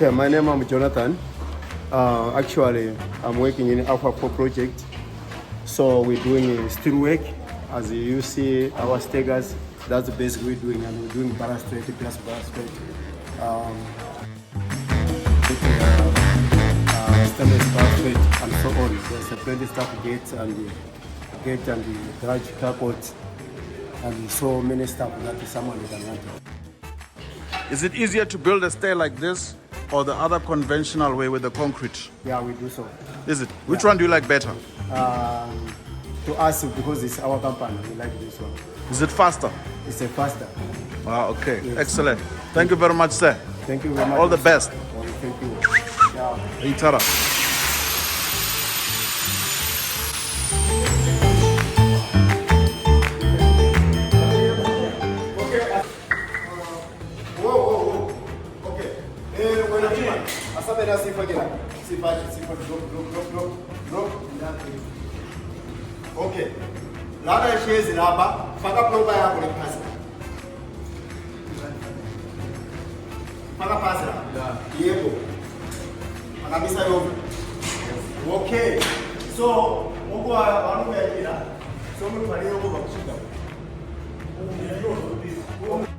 Okay, my name is Jonathan. Actually, I'm working in Alpha 4 project. So we're doing steel work. As you see, our staggers, that's the basic we're doing, and we're doing balustrade plus balustrade. Stainless balustrade and so on. There's a plenty stuff gate and the garage carport and so many stuff that someone can want. Is it easier to build a stair like this or the other conventional way with the concrete? Yeah, we do so. Is it? Which one do you like better? To us, because it's our company, we like this one. Is it faster? It's a faster. Ah, okay. Yes. Excellent. Thank you very much, sir. Thank you very much. All the best. Oh, thank you. Yeah. Itara. Okay. Lada shares in Abba, Faka Proba Apple Pasa. Faka Pasa? Diego. Anabisa Yoga. Okay. So, Ogo Anu Medina. So, we can go to